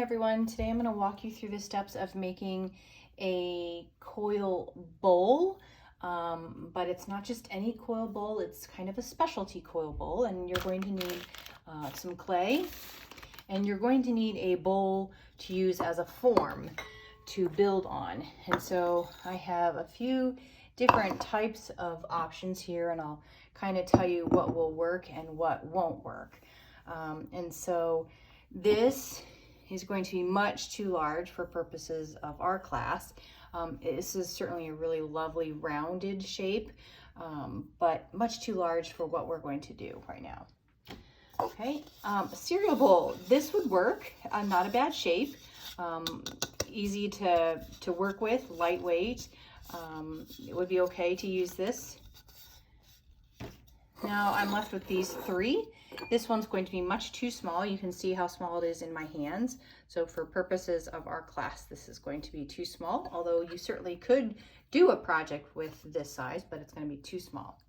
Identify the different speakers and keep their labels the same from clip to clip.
Speaker 1: everyone. Today I'm going to walk you through the steps of making a coil bowl, but it's not just any coil bowl, it's kind of a specialty coil bowl, and you're going to need some clay, and you're going to need a bowl to use as a form to build on. And so I have a few different types of options here, and I'll kind of tell you what will work and what won't work. And so this is going to be much too large for purposes of our class. This is certainly a really lovely rounded shape, but much too large for what we're going to do right now. Okay, a cereal bowl. This would work, not a bad shape, easy to work with, lightweight. It would be okay to use this. Now I'm left with these three. This one's going to be much too small. You can see how small it is in my hands. So for purposes of our class, this is going to be too small, although you certainly could do a project with this size, but it's going to be too small.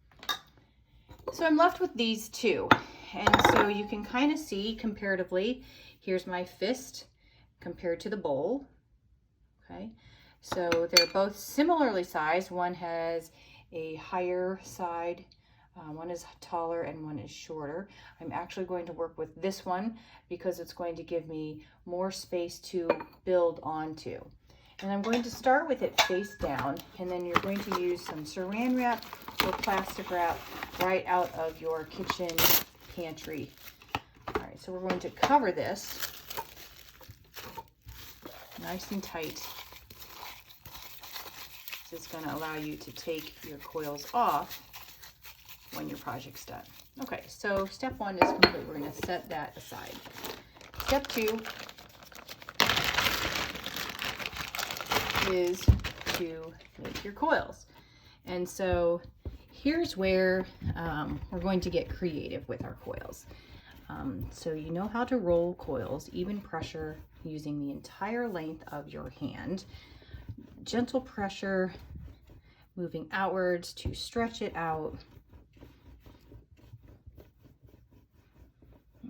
Speaker 1: So I'm left with these two. And so you can kind of see comparatively, here's my fist compared to the bowl. Okay, so they're both similarly sized. One has a higher side, one is taller and one is shorter. I'm actually going to work with this one because it's going to give me more space to build onto. And I'm going to start with it face down, and then you're going to use some saran wrap or plastic wrap right out of your kitchen pantry. All right, so we're going to cover this nice and tight. This is going to allow you to take your coils off when your project's done. Okay, so step one is complete. We're going to set that aside. Step two is to make your coils. And so here's where we're going to get creative with our coils. So you know how to roll coils, even pressure, using the entire length of your hand. Gentle pressure, moving outwards to stretch it out.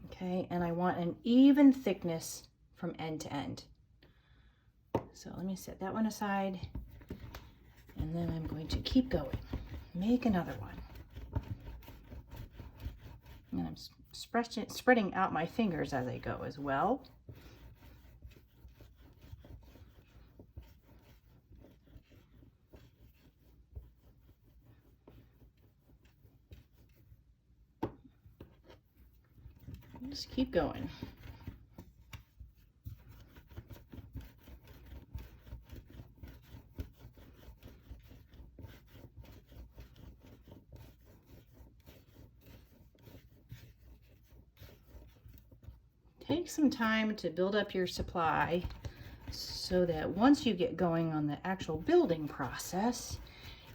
Speaker 1: Okay, and I want an even thickness from end to end. So let me set that one aside, and then I'm going to keep going. Make another one. And I'm spreading out my fingers as I go as well. Just keep going. Take some time to build up your supply so that once you get going on the actual building process,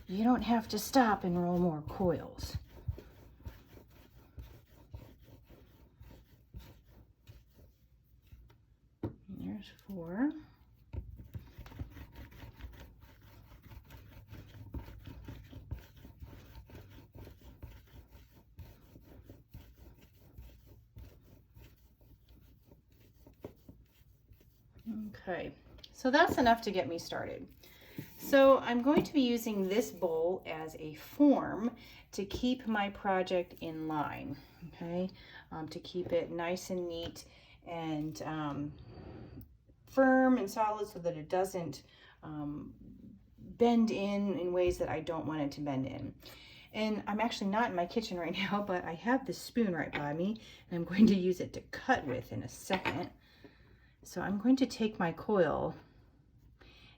Speaker 1: you don't have to stop and roll more coils. There's 4. Okay, so that's enough to get me started. So I'm going to be using this bowl as a form to keep my project in line, okay? To keep it nice and neat and firm and solid so that it doesn't bend in ways that I don't want it to bend in. And I'm actually not in my kitchen right now, but I have this spoon right by me, and I'm going to use it to cut with in a second. So I'm going to take my coil.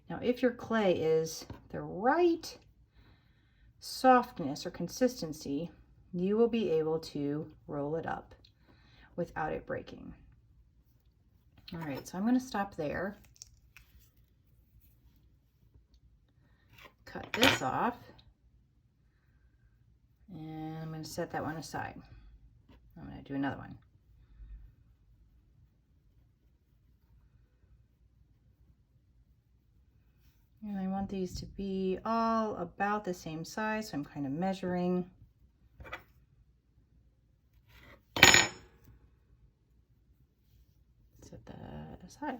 Speaker 1: Now, if your clay is the right softness or consistency, you will be able to roll it up without it breaking. All right, so I'm going to stop there. Cut this off. And I'm going to set that one aside. I'm going to do another one. And I want these to be all about the same size, so I'm kind of measuring. set that aside.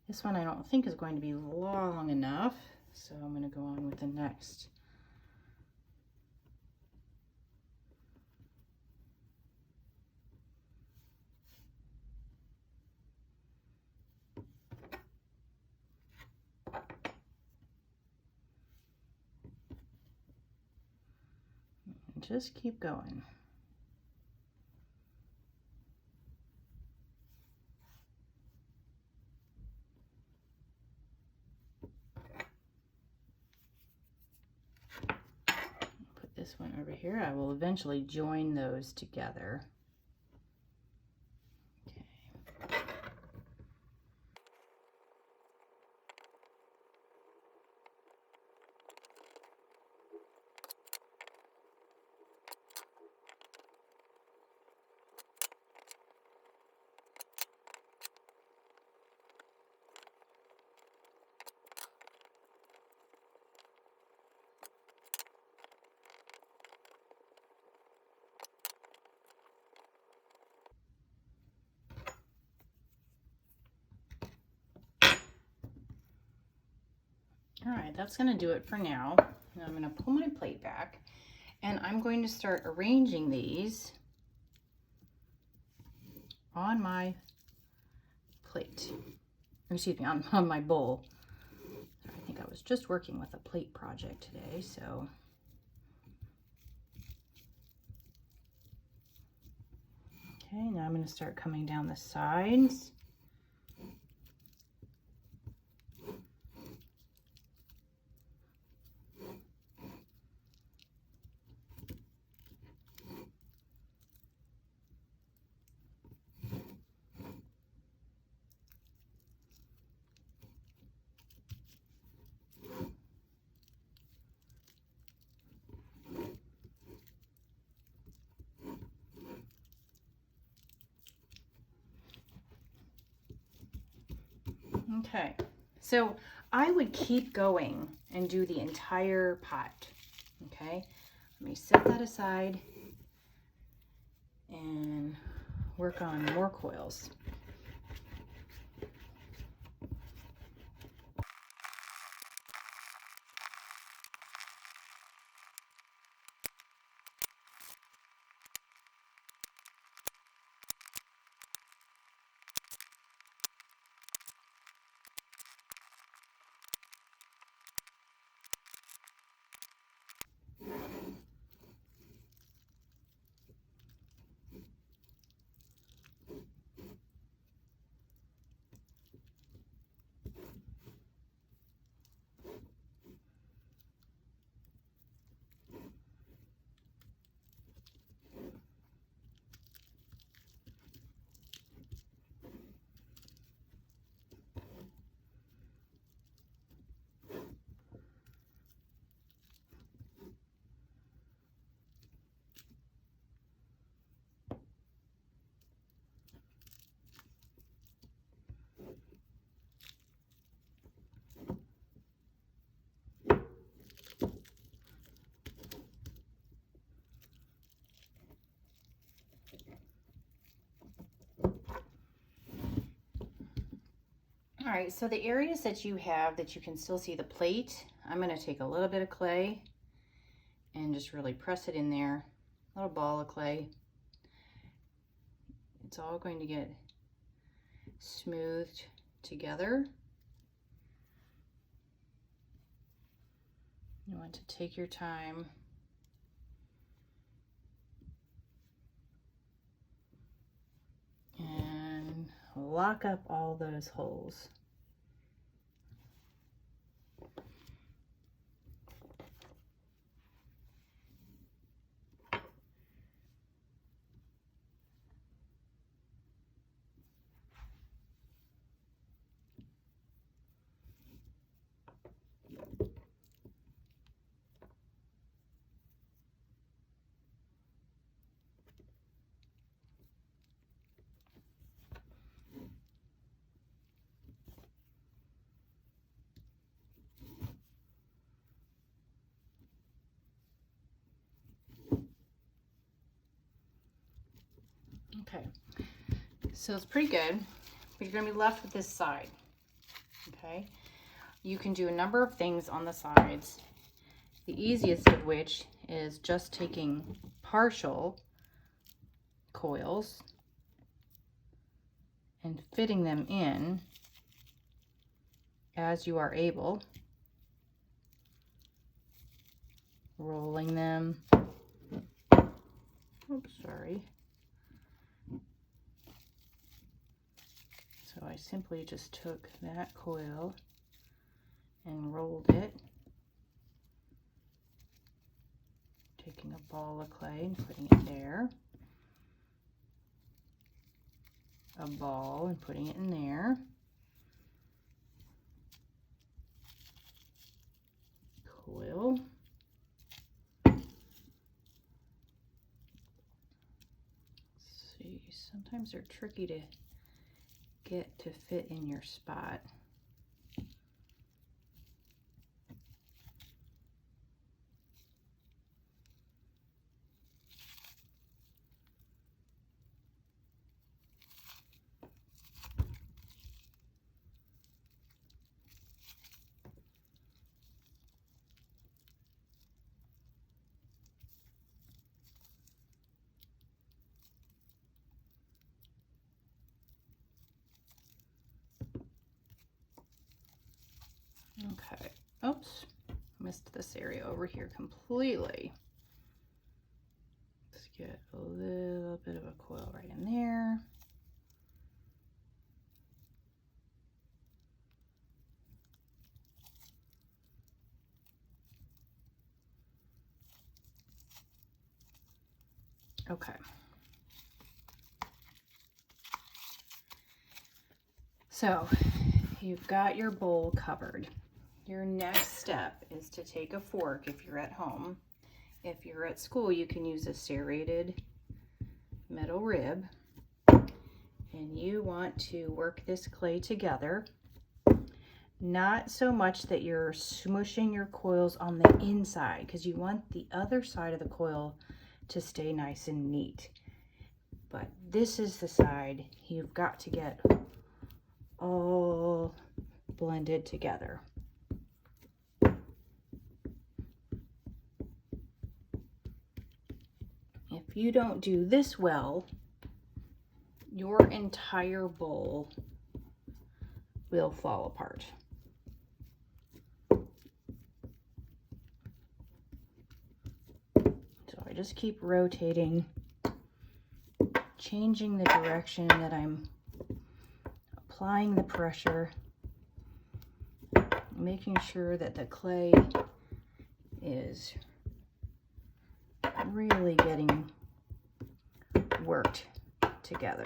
Speaker 1: This one I don't think is going to be long enough, so I'm going to go on with the next. And just keep going. This one over here, I will eventually join those together. Okay. All right, that's going to do it for now. Now I'm going to pull my plate back and I'm going to start arranging these on my plate. Excuse me, on my bowl. I think I was just working with a plate project today, so. Okay, now I'm going to start coming down the sides. Okay, so I would keep going and do the entire pot. Okay, let me set that aside and work on more coils. All right, so the areas that you have that you can still see the plate, I'm going to take a little bit of clay and just really press it in there, a little ball of clay. It's all going to get smoothed together. You want to take your time. And lock up all those holes. Okay, so it's pretty good, but you're going to be left with this side. Okay, you can do a number of things on the sides, the easiest of which is just taking partial coils and fitting them in as you are able, rolling them. Oops, sorry. So I simply just took that coil and rolled it, taking a ball of clay and putting it there, a ball and putting it in there, coil, see, sometimes they're tricky to get to fit in your spot. Okay, oops, missed this area over here completely. Let's get a little bit of a coil right in there. Okay. So you've got your bowl covered. Your next step is to take a fork if you're at home. If you're at school, you can use a serrated metal rib. And you want to work this clay together. Not so much that you're smushing your coils on the inside, because you want the other side of the coil to stay nice and neat. But this is the side you've got to get all blended together. If you don't do this well, your entire bowl will fall apart. So I just keep rotating, changing the direction that I'm applying the pressure, making sure that the clay is really getting worked together.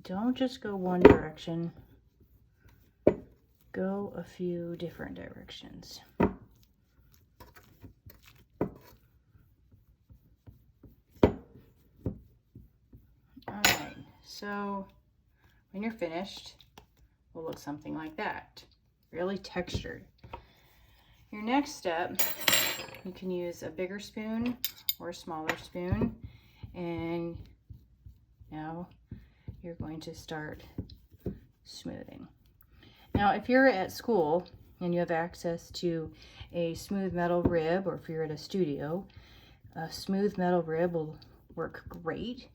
Speaker 1: Don't just go one direction, go a few different directions. Alright, so when you're finished, it will look something like that, really textured. Your next step, you can use a bigger spoon or a smaller spoon, and now you're going to start smoothing. Now, if you're at school and you have access to a smooth metal rib, or if you're at a studio, a smooth metal rib will work great.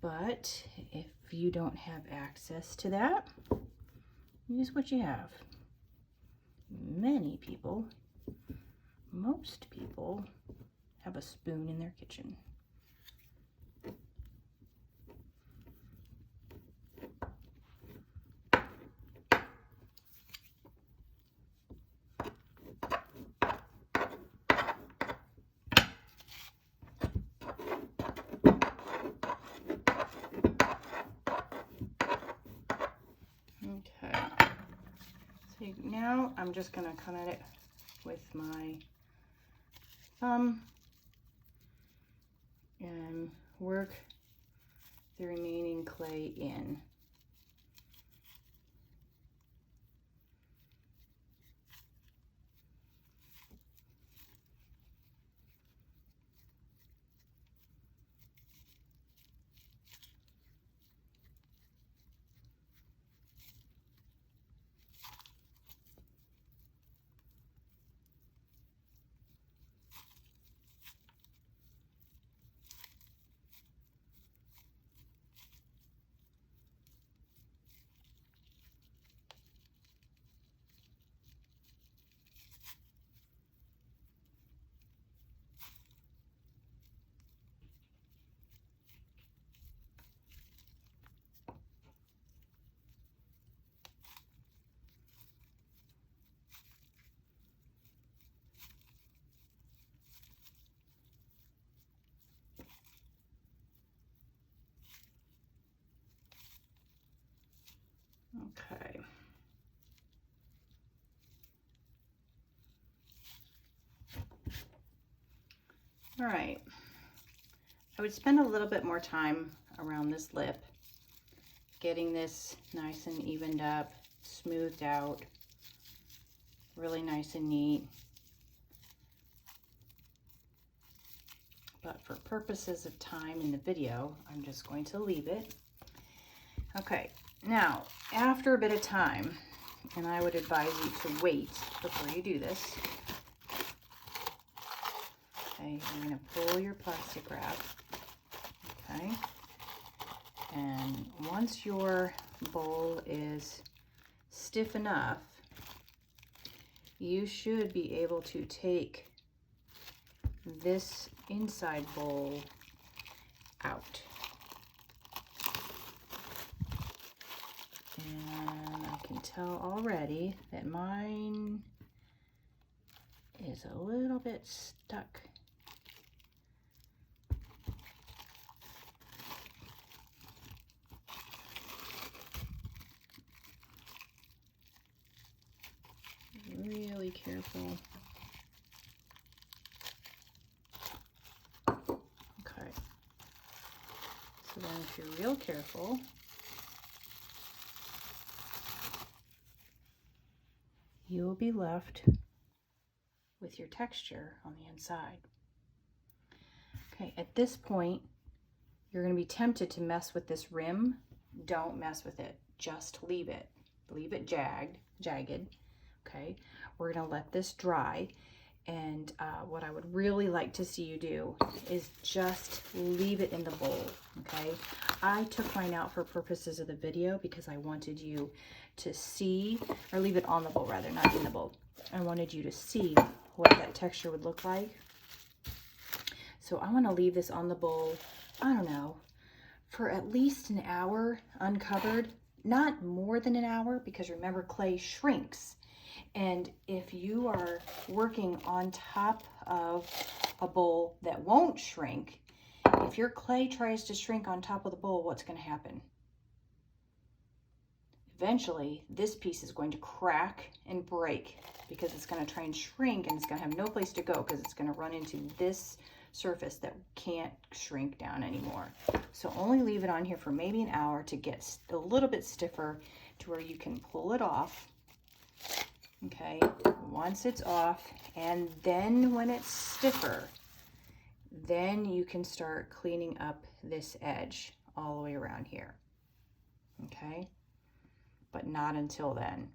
Speaker 1: But if you don't have access to that, use what you have. Many people, most people, have a spoon in their kitchen. Okay, so now I'm just going to come at it with my thumb and work the remaining clay in. Okay. All right. I would spend a little bit more time around this lip, getting this nice and evened up, smoothed out, really nice and neat. But for purposes of time in the video, I'm just going to leave it. Okay, now, after a bit of time, and I would advise you to wait before you do this. Okay, you're going to pull your plastic wrap. Okay, and once your bowl is stiff enough, you should be able to take this inside bowl out. And I can tell already that mine is a little bit stuck. Really careful. Okay. So then if you're real careful, you will be left with your texture on the inside. Okay, at this point, you're going to be tempted to mess with this rim. Don't mess with it. Just leave it. Leave it jagged. Okay, we're going to let this dry. And what I would really like to see you do is just leave it in the bowl, okay? I took mine out for purposes of the video because I wanted you to see, or leave it on the bowl rather, not in the bowl. I wanted you to see what that texture would look like. So I want to leave this on the bowl, I don't know, for at least an hour uncovered. Not more than an hour, because remember, clay shrinks. And if you are working on top of a bowl that won't shrink, if your clay tries to shrink on top of the bowl, what's going to happen? Eventually, this piece is going to crack and break because it's going to try and shrink, and it's going to have no place to go because it's going to run into this surface that can't shrink down anymore. So only leave it on here for maybe an hour to get a little bit stiffer to where you can pull it off. Okay, once it's off, and then when it's stiffer, then you can start cleaning up this edge all the way around here. Okay, but not until then.